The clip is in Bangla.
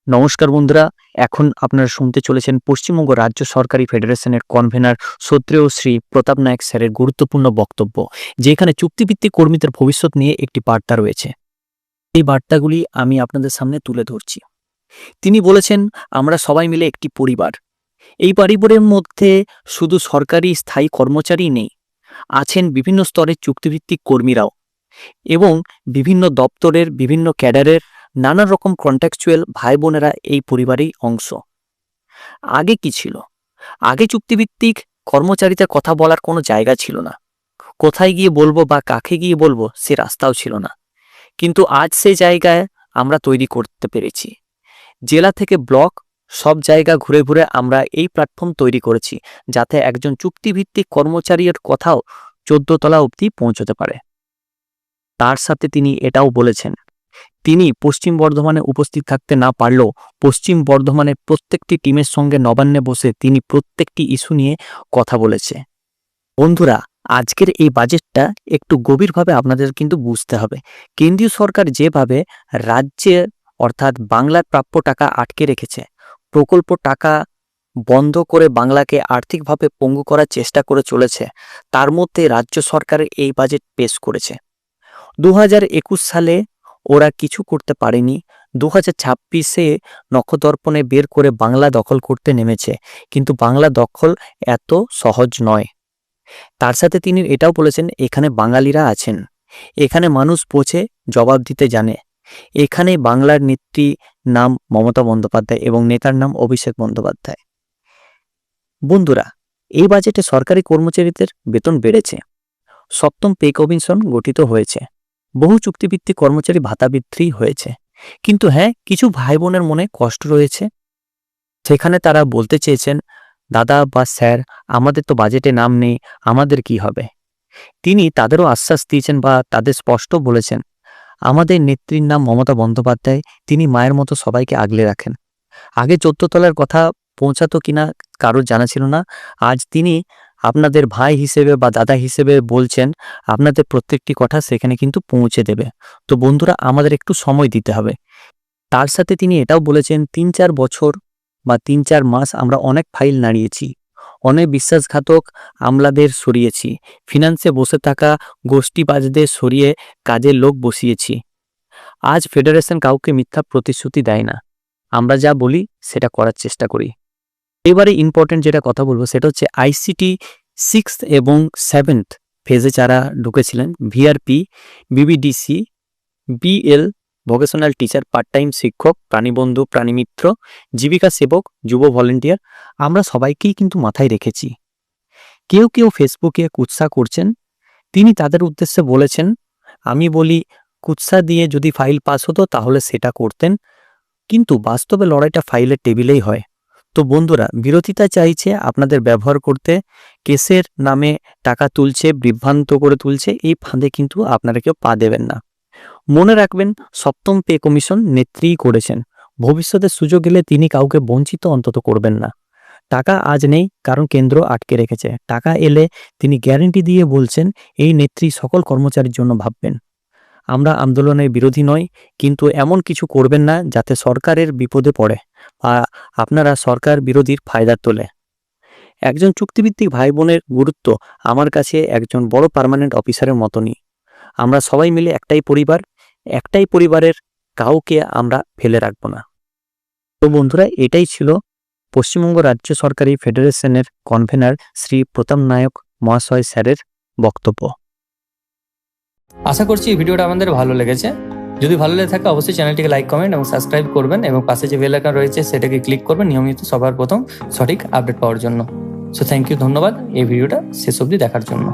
নমস্কার বন্ধুরা, এখন আপনারা শুনতে চলেছেন পশ্চিমবঙ্গ রাজ্য সরকারি ফেডারেশনের কনভেনার শ্রদ্ধেয় শ্রী প্রতাপ নায়ক স্যারের গুরুত্বপূর্ণ বক্তব্য, যেখানে চুক্তিভিত্তিক কর্মীদের ভবিষ্যৎ নিয়ে একটি বার্তা রয়েছে। এই বার্তাগুলি আমি আপনাদের সামনে তুলে ধরছি। তিনি বলেছেন, আমরা সবাই মিলে একটি পরিবার। এই পরিবারের মধ্যে শুধু সরকারি স্থায়ী কর্মচারী নেই, আছেন বিভিন্ন স্তরের চুক্তিভিত্তিক কর্মীরাও এবং বিভিন্ন দপ্তরের বিভিন্ন ক্যাডারের নানা রকম কন্ট্রাকচুয়াল ভাই বোনেরা এই পরিবারেই অংশ। আগে কি ছিল? আগে চুক্তিভিত্তিক কর্মচারীদের কথা বলার কোনো জায়গা ছিল না। কোথায় গিয়ে বলবো বা কাকে গিয়ে বলবো সে রাস্তাও ছিল না। কিন্তু আজ সেই জায়গায় আমরা তৈরি করতে পেরেছি। জেলা থেকে ব্লক সব জায়গা ঘুরে ঘুরে আমরা এই প্ল্যাটফর্ম তৈরি করেছি, যাতে একজন চুক্তিভিত্তিক কর্মচারীর কথাও 14 তলা অবধি পৌঁছতে পারে। তার সাথে তিনি এটাও বলেছেন, তিনি পশ্চিম বর্ধমানে উপস্থিত থাকতে না পারলেও পশ্চিম বর্ধমানের প্রত্যেকটি টিমের সঙ্গে নবান্নে বসে তিনি প্রত্যেকটি ইস্যু নিয়ে কথা বলেছে। বন্ধুরা, আজকের এই বাজেটটা একটু গভীরভাবে আপনাদের কিন্তু বুঝতে হবে। কেন্দ্রীয় সরকার যেভাবে রাজ্যে অর্থাৎ বাংলার প্রাপ্য টাকা আটকে রেখেছে, প্রকল্প টাকা বন্ধ করে বাংলাকে আর্থিকভাবে পঙ্গু করার চেষ্টা করে চলেছে, তার মধ্যে রাজ্য সরকারের এই বাজেট পেশ করেছে। 2021 সালে ওরা কিছু করতে পারেনি, 2026-এ নখদর্পণে বের করে বাংলা দখল করতে নেমেছে, কিন্তু বাংলা দখল এত সহজ নয়। তার সাথে তিনি এটাও বলেছেন, এখানে বাঙালিরা আছেন, এখানে মানুষ বোঝে, জবাব দিতে জানে। এখানে বাংলার নেত্রী নাম মমতা বন্দ্যোপাধ্যায় এবং নেতার নাম অভিষেক বন্দ্যোপাধ্যায়। বন্ধুরা, এই বাজেটে সরকারি কর্মচারীদের বেতন বেড়েছে, 7ম পে কমিশন গঠিত হয়েছে, বহু চুক্তিভিত্তিক কর্মচারী ভাতা বৃদ্ধি হয়েছে। কিন্তু হ্যাঁ, কিছু ভাই বোনের মনে কষ্ট রয়েছে। সেখানে তারা বলতে চেয়েছেন, দাদা বা স্যার, আমাদের তো বাজেটে নাম নেই, আমাদের কি হবে? তিনি তাদেরও আশ্বাস দিয়েছেন বা তাদের স্পষ্ট বলেছেন, আমাদের নেত্রীর নাম মমতা বন্দ্যোপাধ্যায়, তিনি মায়ের মতো সবাইকে আগলে রাখেন। আগে 14 তলার কথা পৌঁছাতো কিনা কারোর জানা ছিল না। আজ তিনি আপনাদের ভাই হিসেবে বা দাদা হিসেবে বলছেন, আপনাদের প্রত্যেকটি কথা সেখানে কিন্তু পৌঁছে দেবে। তো বন্ধুরা, আমাদের একটু সময় দিতে হবে। তার সাথে তিনি এটাও বলেছেন, 3-4 বছর বা 3-4 মাস আমরা অনেক ফাইল নাড়িয়েছি, অনেক বিশ্বাসঘাতক আমলাদের সরিয়েছি, ফিনান্সে বসে থাকা গোষ্ঠীবাজদের সরিয়ে কাজের লোক বসিয়েছি। আজ ফেডারেশন কাউকে মিথ্যা প্রতিশ্রুতি দেয় না, আমরা যা বলি সেটা করার চেষ্টা করি। এবারে ইম্পর্টেন্ট যেটা কথা বলবো সেটা হচ্ছে আইসিটি 6th এবং 7th ফেজে যারা ঢুকেছিলেন, VRP, BBDC, BL, vocational teacher, part time শিক্ষক, প্রাণীবন্ধু, প্রাণীমিত্র, জীবিকা সেবক, যুব ভলেন্টিয়ার, আমরা সবাইকেই কিন্তু মাথায় রেখেছি। কেউ কেউ ফেসবুকে কুৎসা করছেন, তিনি তাদের উদ্দেশ্যে বলেছেন, আমি বলি কুৎসা দিয়ে যদি ফাইল পাস হতো তাহলে সেটা করতেন, কিন্তু বাস্তবে লড়াইটা ফাইলের টেবিলেই হয়। তো বন্ধুরা, বিরোধিতা চাইছে আপনাদের ব্যবহার করতে, কেসের নামে টাকা তুলছে, বিভ্রান্ত করে তুলছে, এই ফাঁদে কিন্তু আপনারা কেউ পা দেবেন না। মনে রাখবেন, 7ম পে কমিশন নেত্রীই করেছেন, ভবিষ্যতে সুযোগ এলে তিনি কাউকে বঞ্চিত অন্তত করবেন না। টাকা আজ নেই কারণ কেন্দ্র আটকে রেখেছে, টাকা এলে তিনি গ্যারেন্টি দিয়ে বলছেন এই নেত্রী সকল কর্মচারীর জন্য ভাববেন। আমরা আন্দোলনের বিরোধী নই, কিন্তু এমন কিছু করবেন না যাতে সরকারের বিপদে পড়ে বা আপনারা সরকার বিরোধীর ফায়দা তোলে। একজন চুক্তিভিত্তিক ভাই বোনের গুরুত্ব আমার কাছে একজন বড় পার্মানেন্ট অফিসারের মতনই। আমরা সবাই মিলে একটাই পরিবার, একটাই পরিবারের কাউকে আমরা ফেলে রাখবো না। তো বন্ধুরা, এটাই ছিল পশ্চিমবঙ্গ রাজ্য সরকারি ফেডারেশনের কনভেনার শ্রী প্রতাপ নায়ক মহাশয় স্যারের বক্তব্য। আশা করছি এই ভিডিওটা আমাদের ভালো লেগেছে। যদি ভালো লেগে থাকে অবশ্যই চ্যানেলটিকে লাইক, কমেন্ট এবং সাবস্ক্রাইব করবেন এবং পাশে যে বেল আইকন রয়েছে সেটাকে ক্লিক করবেন নিয়মিত সবার প্রথম সঠিক আপডেট পাওয়ার জন্য। সো থ্যাংক ইউ, ধন্যবাদ এই ভিডিওটা শেষ অবধি দেখার জন্য।